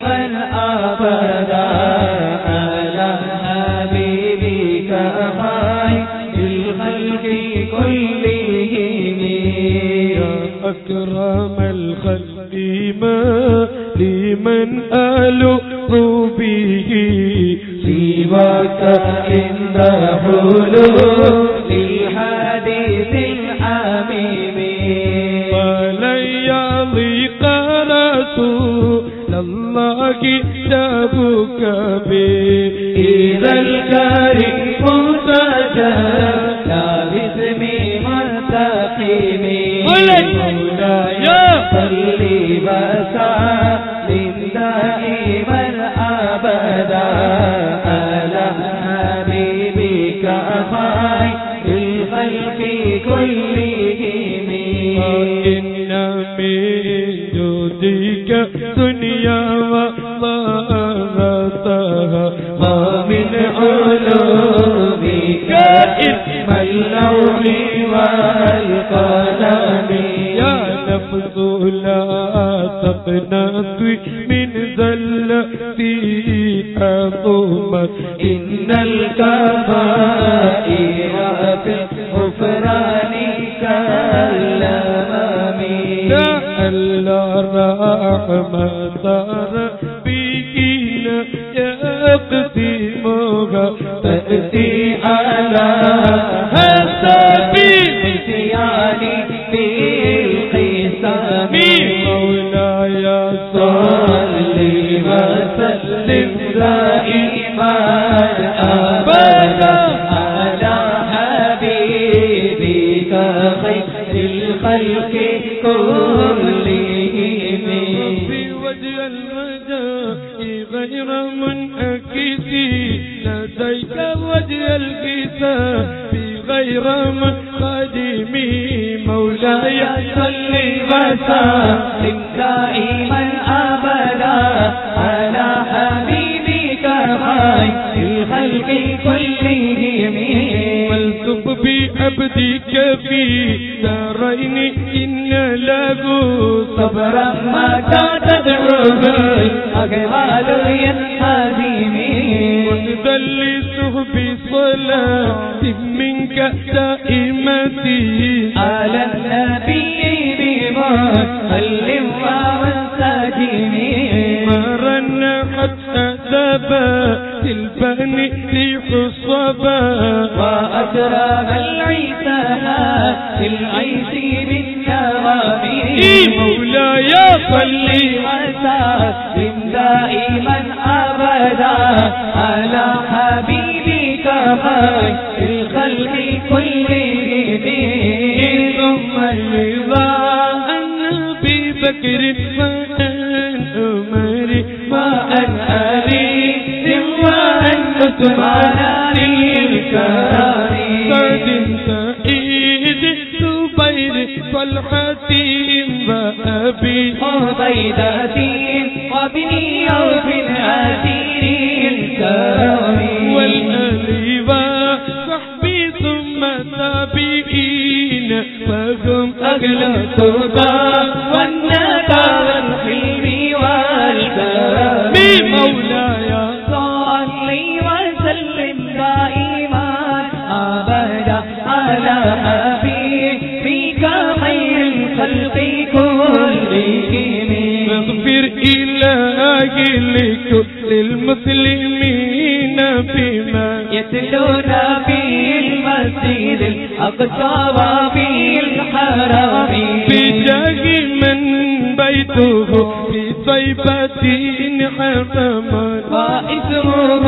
أبدا على حبيبك خير الخلق كلهم يا أكرم الخلق ما لمن ألوذ به سواك عند حلول الحديث الحميم فلن يضيق رسول الله جابك به إذا الكريم تجلى باسم منتقم مولاي صل وسلم دائما أبدا على حبيبك خير الخلق كلهم إن من جودك دنيا وطهرتها ومن علومك علم اللوح والقلم يا نفس لا تقنطي من ذلتي عظمت إن الكبائر في الغفران كالأمام لا رحمة ربنا يقسمها تأتي على حسب النسيان في القسم مولاي صل وسلم دائما أبدا على حبيبك خير الخلق كلهم في وجه المجاء غير منعكسي لديك وجه الكتاب غير منقدمي مولاي صل وسلم دائما أبدا على حبيبك خير الخلق كلهم والتب بعبدك في دارين إن له صبرا متى تدعوه الأقوال ينهزم وتدلسه بصلاة منك دائمتي على النبي بمسلم ومساجم مرنا حتى ثبات البن ريح الصبا وأشرب العيسى في العيش بالنوام مولاي صل وسلم دائما أبدا على حبيبك خير الخلق كلهم ثم الرضا عن أبي بكر وعن عمر وعن علي وعن عثمان الكرام سعد سعيد زبير طلحة وأبي عبيدة وابن عوف أسير الكرام والآل وصحبي ثم تابعين فهم أهل التربى والندى والحلم والكرم مولاي صل وسلم دائما أبدا على حبيبك خير الخلق كلهم واغفر إلهي لكل المسلمين بما يتلون في المسجد الأقصى وفي الحرم بجاه من بيته في طيبة حرما واسمه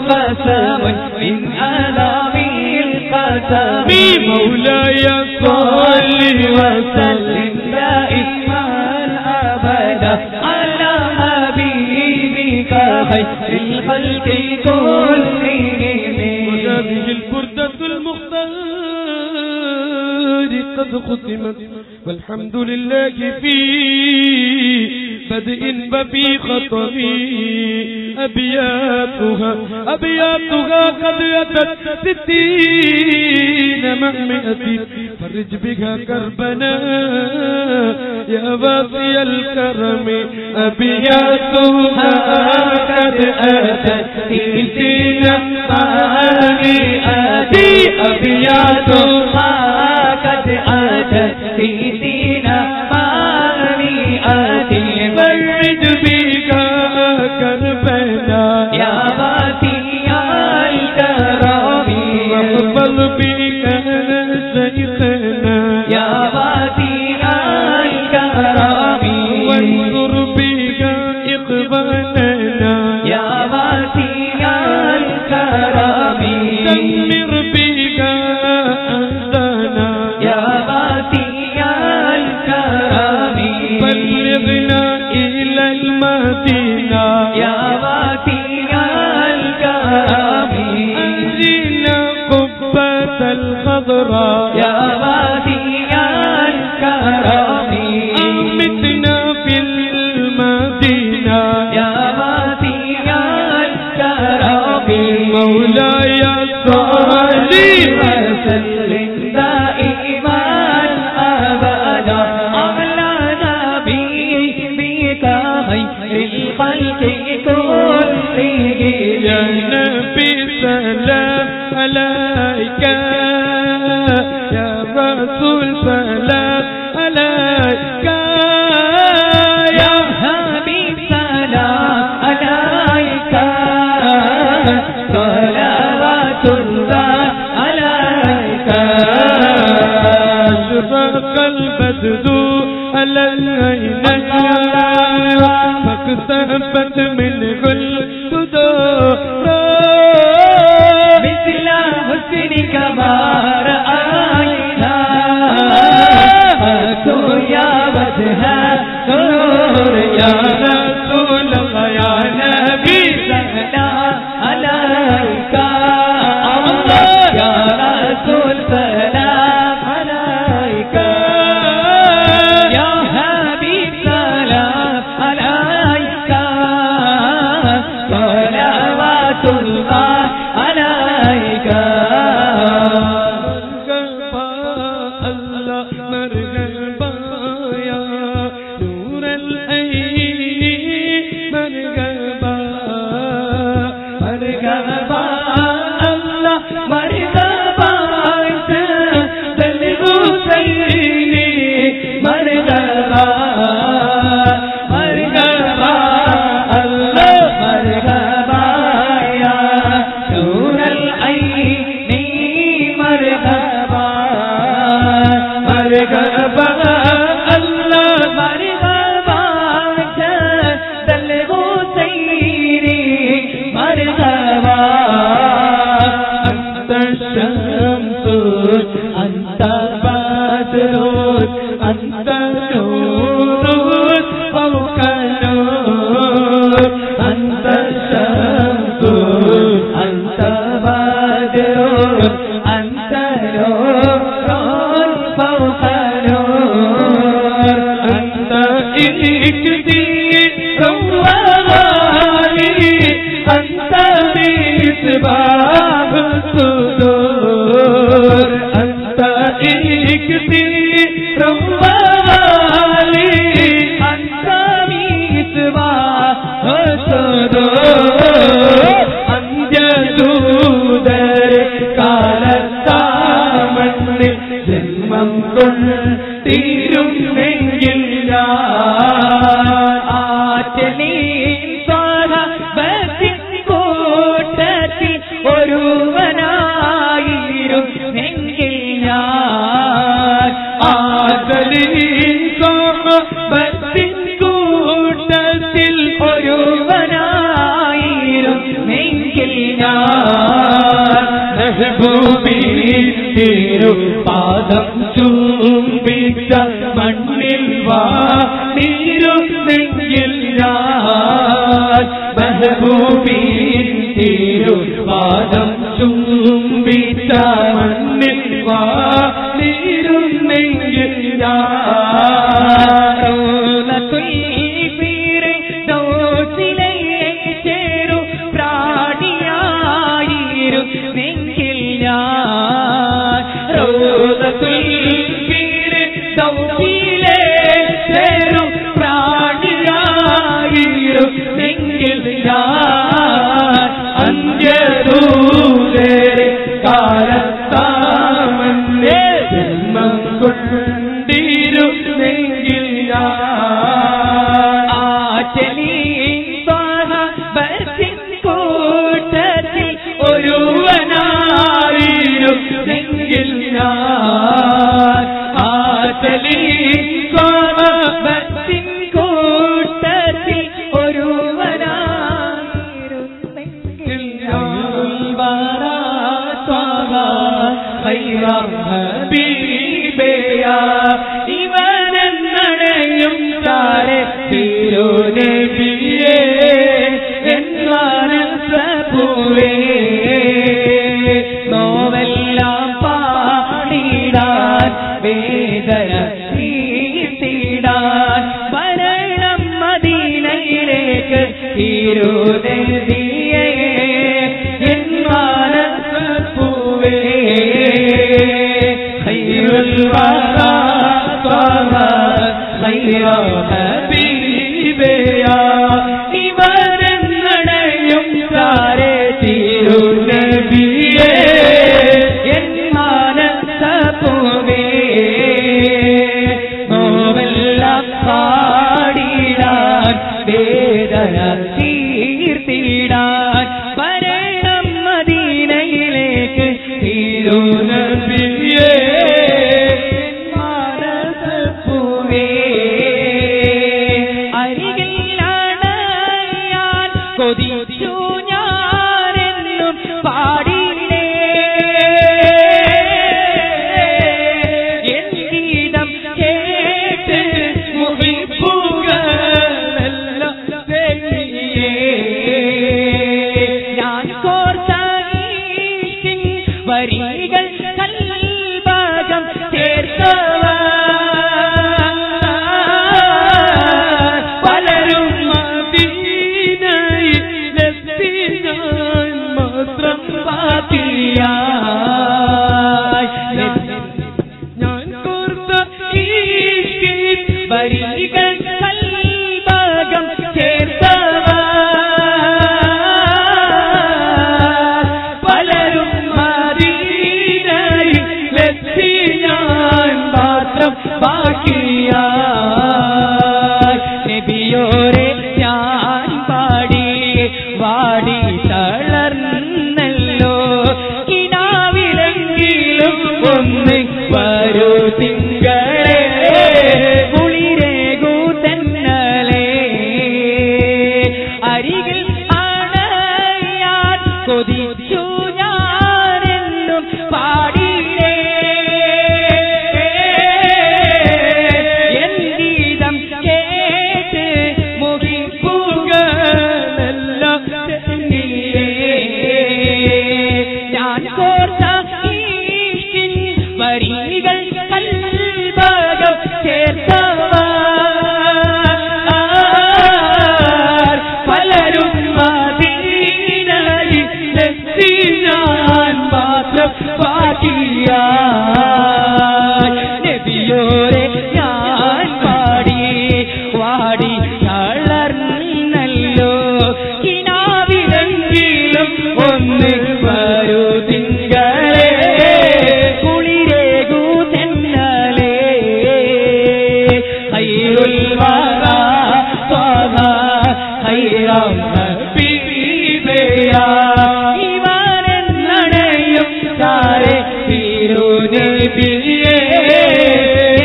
قسم من آلام القسم مولاي صل وسلم دائما أبدا على حبيبك خير الخلق كلهم وهذه البردة المختار قد ختمت والحمد لله في بدء وفي خطم أبياتها قد أتت 60 مع 100 فرج بها كربنا يا وافي الكرم أبياتها قد أتت 60 مع 100 أبياتها قد أتت 60 مع 100 فرج بها كربنا يا وافي الكرم واقبل بك شيخنا يا وافي الكرم وانصر بك إخواننا يا وافي الكرم دمر بك أحزاننا يا وافي الكرم بلغنا إلى المدينة يا وافي الكرم أنزلنا قبة الخضراء يا وافي الكرم أمتنا في المدينة يا وافي الكرم مولاي صل وسلم دائما أبدا على نبيك خير الخلق كلهم يا نبي سلام عليك يا رسول سلام عليك يا حبيب سلام عليك صلوات الله عليك أشرق البدر على العينين فاكتفت منه الصدور مثل حسنك ما رأينا يا وجه نور يا رسول الله يا نبي سلام عليك يا رسول سلام عليك يا حبيب سلام عليك صلوات الله عليك الله مرحبا يا نور العين مرحبا مرحبا الله مرحبا الحسين مرحبا مرحبا الله مرحبا يا نور العين مرحبا مرحبا الله مرحبا الحسين مرحبا أنت الشمس أنت بدر أنت نور فوق نور أنت الشمس أنت بدر أنت نور فوق نور أنت إكدير رواني أنت مصباح الصدور أنت إكدير رواني أنت مصباح الصدور أنجد കാലത്താമണ്ണിൽ ജന്മം കൊണ്ടിരുന്നെങ്കിൽ ആറ്റലീൻ സ്വഹബത്തിൻ കൂട്ടത്തിൽ ഒരുവനായിരുന്നെങ്കിൽ ഞാൻ ആറ്റലീൻ സ്വഹബത്തിൻ കൂട്ടത്തിൽ ഒരുവനായിരുന്നെങ്കിൽ ഞാൻ തിരുപാദം ചുംബിച്ച മണ്ണിൽ വാണിരുന്നെങ്കിൽ ഞാൻ മെഹബൂബിൻ തിരുപാദം ചുംബിച്ച മണ്ണിൽ വാണിരുന്നെങ്കിൽ ഞാൻ ഞാൻ അന്ത്യദൂതരെ കാലത്താമന്നെ ജന്മം കൊണ്ടിരുന്നെങ്കിൽ ഞാൻ ആറ്റലീൻ സ്വഹബത്തിൻ കൂട്ടത്തിൽ ഒരുവനായിരുന്നെങ്കിൽ ഞാൻ ആറ്റലീൻ സ്വഹബത്തിൻ കൂട്ടത്തിൽ ഒരുവനായിരുന്നെങ്കിൽ ഹബീബയാ ഇവനെന്നടയും താരെ തിരുനബിയേ എന്നൂവേ നോവെല്ലാം പാടിടാൻ വേദന തീർത്തിടാൻ വരണം മദീനയിലേക്ക് തിരുനബിയേ എന്നൂവേ ഖൈറുൽ വറാ ഖൈറ ഹബീബയാ ഇവരെന്നടയും താരെ തിരുനബിയേ എന്നൂവേ നോവെല്ലാം പാടിടാൻ വേദന തീർത്തിടാൻ വരണം മദീനയിലേക്ക് തിരുനബിയേ കൊതിച്ചു ഞാനെന്നും പാടിയില്ലേ എൻ ഗീതം കേട്ട് മുഹിബ്ബുകളെല്ലാം തേടിയേ ഞാൻ കോർത്ത ഈശ്കിൻ വരികൾ കൽഭാഗം ചേർത്തവ പലരും ഞാൻ കോർത്ത ഈശ്കിൻ വരികൾ കൽഭാഗം ചേർത്തവ പലരും മദീനയിലെത്തി ഞാൻ മാത്രം ബാക്കിയായി നബിയോരെ ഞാൻ പാടി വാടി തളർന്നല്ലോ കിനാവിലെങ്കിലും ഒന്ന് വരൂ തിങ്കളേ കുളിരേകൂ തെന്നലേ അരികിൽ അണയാൻ കൊതിച്ചു ഞാനെന്നും പാടിയില്ലേ എൻ ഗീതം കേട്ട് മുഹിബ്ബുകളെല്ലാം തേടിയേ ഞാൻ കോർത്ത ഈശ്കിൻ വരികൾ കൽഭാഗം ചേർത്തവ പലരും മദീനയിലെത്തി ഞാൻ മാത്രം ബാക്കിയായി നബിയോരെ ഞാൻ പാടി വാടി തളർന്നല്ലോ കിനാവിലെങ്കിലും ഒന്ന് വരൂ തിങ്കളേ കുളിരേകൂ തെന്നലേ ഖൈറുൽ വറാ ഖൈറ ഹബീബയാ ഇവരെന്നടയും താരെ തിരുനബിയേ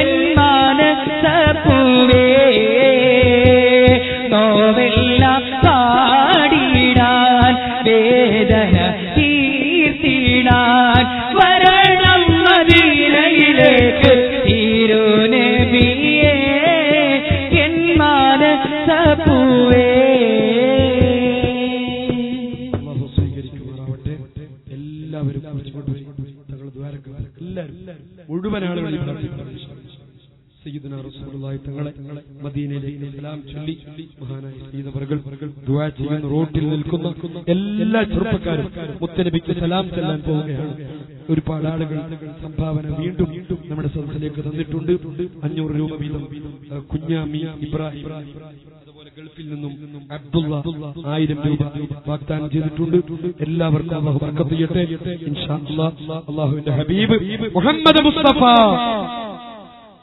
എന്നൂവേ നോവെല്ലാം പാടിടാൻ വേദന തീർത്തിടാൻ വരണം മദീനയിലേക്ക് തിരുനബിയേ എന്നൂവേ എല്ലാവരും മുഴുവൻ ആളുകളും സയ്യിദുനാ റസൂലുള്ളാഹി തങ്ങളെ മദീനയിലേക്ക് സലാം ചൊല്ലി മഹാനായ സയ്യിദ് അവർകൾ ദുആ ചെയ്യുന്ന റോട്ടിൽ നിൽക്കുന്ന എല്ലാ ചെറുപ്പക്കാരും മുത്തനബിക്ക് സലാം ചെല്ലാൻ പോവുകയാണ്. ഒരുപാട് ആളുകൾ സംഭാവന വീണ്ടും നമ്മുടെ സദസ്സിലേക്ക് തന്നിട്ടുണ്ട്. 500 രൂപ വീതം കുഞ്ഞാമി ഇബ്രാഹിം, അതുപോലെ ഗൾഫിൽ നിന്നും അബ്ദുള്ള 1000 രൂപ വാഗ്ദാനം ചെയ്തിട്ടുണ്ട്. എല്ലാവർക്കും അല്ലാഹു ബർക്കത്ത് ചെയ്യട്ടെ. ഇൻഷാ അല്ലാഹ് അല്ലാഹുവിന്റെ ഹബീബ് മുഹമ്മദ് മുസ്തഫ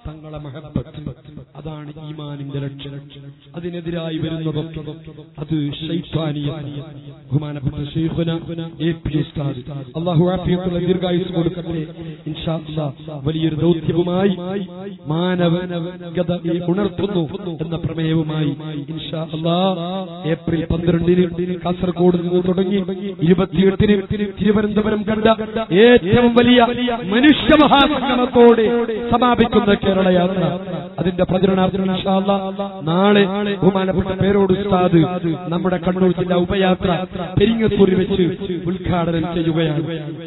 തങ്ങളെ മഹബ്ബത്ത്, അതാണ് ഈമാനിന്റെ ലക്ഷ്യം. അതിനെതിരായി വരുന്നതൊക്കെ അത് ശൈത്താനിയത്താണ്. ബഹുമാനപ്പെട്ട ശൈഖുന എ.പി. ഉസ്താദ് അല്ലാഹു ആഫിയത്തുള്ള ദീർഘായുസ്സ് കൊടുക്കട്ടെ. ഇൻഷാ അല്ലാഹ് വലിയൊരു ദൗത്യവുമായി മാനവികതയെ ഉണർത്തുന്നു എന്ന പ്രമേയവുമായി ഇൻഷാ അല്ലാഹ് ഏപ്രിൽ 12-ന് കാസർഗോഡ് നിന്ന് തുടങ്ങി 28-ന് തിരുവനന്തപുരം കണ്ട ഏറ്റവും വലിയ മനുഷ്യ മഹാസംഗമത്തോടെ സമാപിക്കുന്ന കേരള യാത്ര, അതിന്റെ പ്രചരണാർത്ഥം ഇൻഷാ അല്ലാഹ് നാളെ ബഹുമാനപ്പെട്ട പേരോട് ഉസ്താദ് നമ്മുടെ കണ്ണൂർ ജില്ലാ ഉപയാത്ര പെരിങ്ങത്തൂരിൽ വെച്ച് ഉദ്ഘാടനം ചെയ്യുകയാണ്.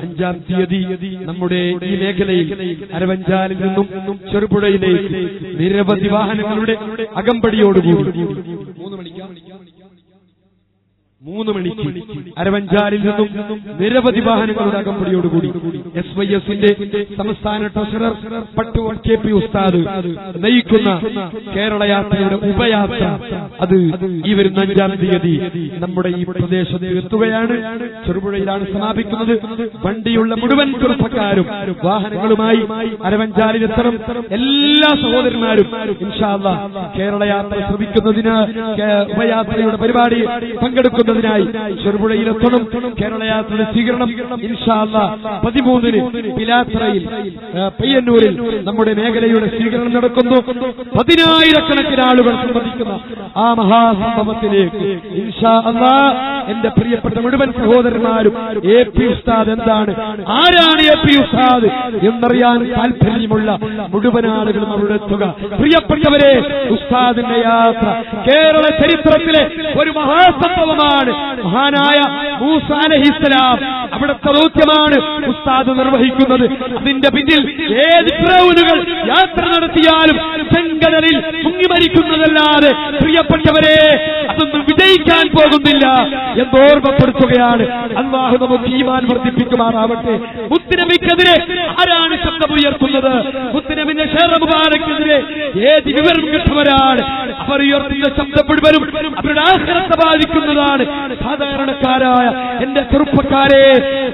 5-ാം തീയതി നമ്മുടെ ഈ മേഖലയിൽ അരവഞ്ചാലിൽ നിന്നും ചെറുപുഴയിലേക്ക് നിരവധി വാഹനങ്ങളുടെ അകമ്പടിയോടുകൂടി 3 മണിക്ക് അരവഞ്ചാലിൽ നിന്നും നിരവധി വാഹനങ്ങളുടെ അകമ്പടിയോടുകൂടി SYSന്റെ സംസ്ഥാന ട്രഷറർ പട്ടുവൻ KP ഉസ്താദ് നയിക്കുന്ന കേരള യാത്രയുടെ ഉപയാത്ര അത് ഈ വരുന്ന 5-ാം തീയതി നമ്മുടെ ഈ പ്രദേശത്ത് എത്തുകയാണ്. ചെറുപുഴയിലാണ് സമാപിക്കുന്നത്. വണ്ടിയുള്ള മുഴുവൻ ചെറുപ്പക്കാരും വാഹനങ്ങളുമായി അരവഞ്ചാലിലെത്തണം. എല്ലാ സഹോദരന്മാരും ഇൻഷാ അല്ലാഹ് കേരള യാത്ര ശ്രമിക്കുന്നതിന് ഉപയാത്രയുടെ പരിപാടി പങ്കെടുക്കുന്ന ചെറുപുഴയിലെത്തണം. കേരള യാത്രയുടെ സ്വീകരണം ഇൻഷാ അല്ലാഹ് 13-ന് പിലാത്രയിൽ പയ്യന്നൂരിൽ നമ്മുടെ മേഖലയുടെ സ്വീകരണം നടക്കുന്നു. 10,000-കണക്കിന് ആളുകൾ സംബന്ധിക്കുന്ന ആ മഹാസംഭവത്തിലേക്ക് ഇൻഷാ അല്ലാഹ് എന്റെ പ്രിയപ്പെട്ട മുഴുവൻ സഹോദരന്മാരും AP ഉസ്താദ് എന്താണ്, ആരാണ് AP ഉസ്താദ് എന്നറിയാൻ താല്പര്യമുള്ള മുഴുവൻ ആളുകളും അവിടെ എത്തുക. പ്രിയപ്പെട്ടവരെ, ഉസ്താദിന്റെ യാത്ര കേരള ചരിത്രത്തിലെ ഒരു മഹാസംഭവമാണ്. മഹാനായ മൂസ അലൈഹിസ്സലാം അവിടുത്തെ ദൗത്യമാണ് ഉസ്താദ് നിർവഹിക്കുന്നത്. അതിന്റെ പിന്നിൽ ഏത് ഫിറൗനുകൾ യാത്ര നടത്തിയാലും ചെങ്കടലിൽ മുങ്ങിമരിക്കുന്നതല്ലാതെ പ്രിയപ്പെട്ടവരെ അതൊന്നും വിജയിക്കാൻ പോകുന്നില്ല എന്ന് ഓർമ്മപ്പെടുത്തുകയാണ്. അല്ലാഹു നമുക്ക് ഈമാൻ വർദ്ധിപ്പിക്കുമാറാവട്ടെ. മുത്തുനബിക്കെതിരെ ആരാണ് ശബ്ദമുയർത്തുന്നത്? മുത്തുനബിന്റെ ഷെറ മുബാറക്കിനെതിരെ ഏത് വിവരം കിട്ടുന്നവരാണ്? അവർ ഉയർത്തുന്ന ശബ്ദം മുഴുവനും അവരുടെ ആഖിറത്തെ ബാധിക്കുന്നതാണ്. സാധാരണക്കാരായ എന്റെ ചെറുപ്പക്കാരെ,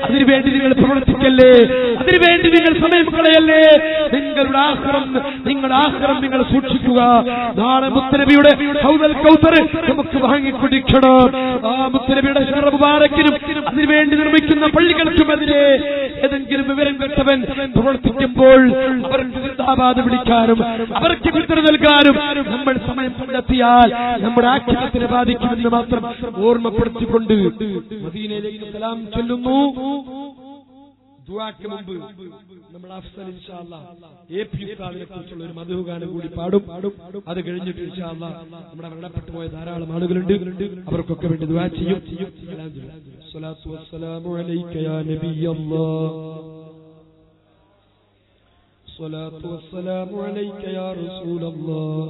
അതിനുവേണ്ടി നിങ്ങൾ പ്രവർത്തിക്കല്ലേ, അതിനുവേണ്ടി നിങ്ങൾ സമയം കളയല്ലേ. നിങ്ങളുടെ ആഖിറം നിങ്ങൾ സൂക്ഷിക്കുക. നാളെ മുത്തുനബിയുടെ ഹൗദൽ കൗസർ നമുക്ക് വാങ്ങിക്കുടിക്കണം. ആ മുത്തുനബിയുടെ ഷറ മുബാറക്കിനും അതിനുവേണ്ടി നിർമ്മിക്കുന്ന പള്ളികൾക്കുമെതിരെ ഏതെങ്കിലും വിവരം കേട്ടവൻ പ്രവർത്തിക്കുമ്പോൾ അവർക്ക് സിന്ദാബാദ് വിളിക്കാനും അവർക്ക് പിന്തുണ നൽകാനും നമ്മൾ സമയം കണ്ടെത്തിയാൽ നമ്മുടെ ആഖിറത്തിനെ ബാധിക്കുമെന്ന് മാത്രം ഓർമ്മപ്പെടുത്തിക്കൊണ്ട് മദീനയിലേക്ക് സലാം ചൊല്ലുന്നു. ദുആക്ക് മുമ്പ് നമ്മൾ അഫ്സൽ ഇൻഷാ അല്ലാഹ് AP ഉസ്താദിനെ കുറിച്ചുള്ള ഒരു മദ്ഹ് ഗാനം കൂടി പാടും. അത് കഴിഞ്ഞിട്ട് ഇൻഷാ അല്ലാഹ് നമ്മുടെ മരണപ്പെട്ടു പോയ ധാരാളം ആളുകളുണ്ട്, അവർക്കൊക്കെ വേണ്ടി ദുആ ചെയ്യും. സ്വലാത്തു വസ്സലാമു അലൈക യാ നബിയല്ലാഹ്, സ്വലാത്തു വസ്സലാമു അലൈക യാ റസൂലല്ലാഹ്,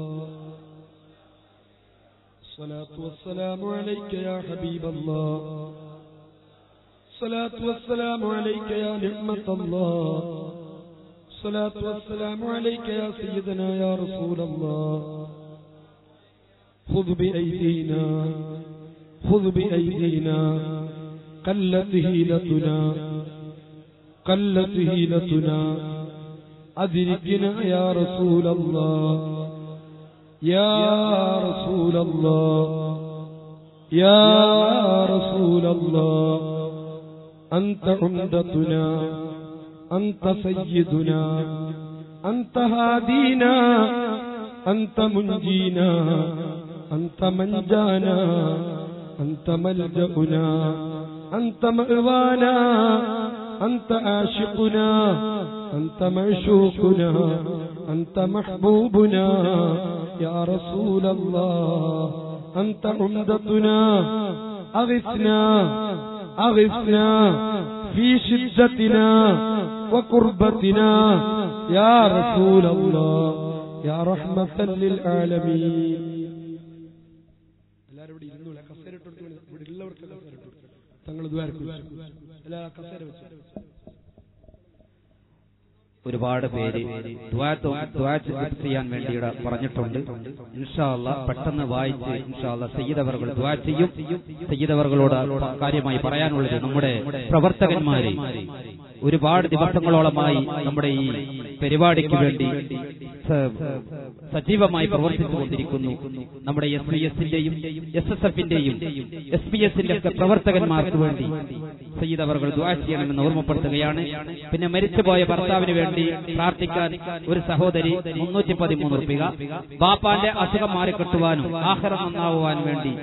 സ്വലാത്തു വസ്സലാമു അലൈക യാ ഹബീബല്ലാഹ്, الصلاة والسلام عليك يا نعمة الله، الصلاة والسلام عليك يا سيدنا يا رسول الله. خذ بأيدينا خذ بأيدينا قلت هيلتنا أدركنا يا رسول الله يا رسول الله يا رسول الله. أنت عمدتنا أنت سيدنا أنت هادينا أنت منجينا أنت منجانا أنت ملجأنا أنت مأوانا أنت عاشقنا أنت معشوقنا أنت محبوبنا يا رسول الله. أنت عمدتنا أغثنا في شدتنا وقربتنا يا رسول الله يا رحمة للعالمين. എല്ലാവരും ഇവിടെ ഇരുന്നൂല, കസേര ഇട്ടു. ഇവിടെ എല്ലാവർക്കും കസേര ഇട്ടു. തങ്ങൾ ദ്വാരക്കും എല്ലാ കസേര വെച്ചു. ഒരുപാട് പേര് ദുആ ചെയ്യാൻ വേണ്ടി പറഞ്ഞിട്ടുണ്ട്. ഇൻഷാ അല്ലാഹ് പെട്ടെന്ന് വായിച്ച് ഇൻഷാ അല്ലാഹ് സയ്യിദ് അവർകൾ ദുആ ചെയ്യും. സയ്യിദ് അവർകളോട് കാര്യമായി പറയാനുള്ളത്, നമ്മുടെ പ്രവർത്തകന്മാര് ഒരുപാട് ദിവസങ്ങളോളമായി നമ്മുടെ ഈ പരിപാടിക്ക് വേണ്ടി സജീവമായി പ്രവർത്തിച്ചുകൊണ്ടിരിക്കുന്നു. നമ്മുടെ SVS-ന്റെയും SSF-ന്റെയും SPS-ന്റെ ഒക്കെ പ്രവർത്തകന്മാർക്ക് വേണ്ടി സയ്യിദ് അവർകൾ ദുആ ചെയ്യണമെന്ന് ഓർമ്മപ്പെടുത്തുകയാണ്. പിന്നെ മരിച്ചുപോയ ഭർത്താവിന് വേണ്ടി പ്രാർത്ഥിക്കാൻ ഒരു സഹോദരി 313 രൂപ, ബാപ്പാന്റെ അസുഖം മാറിക്കിട്ടുവാനും ആഖിറ നന്നാവുവാൻ വേണ്ടി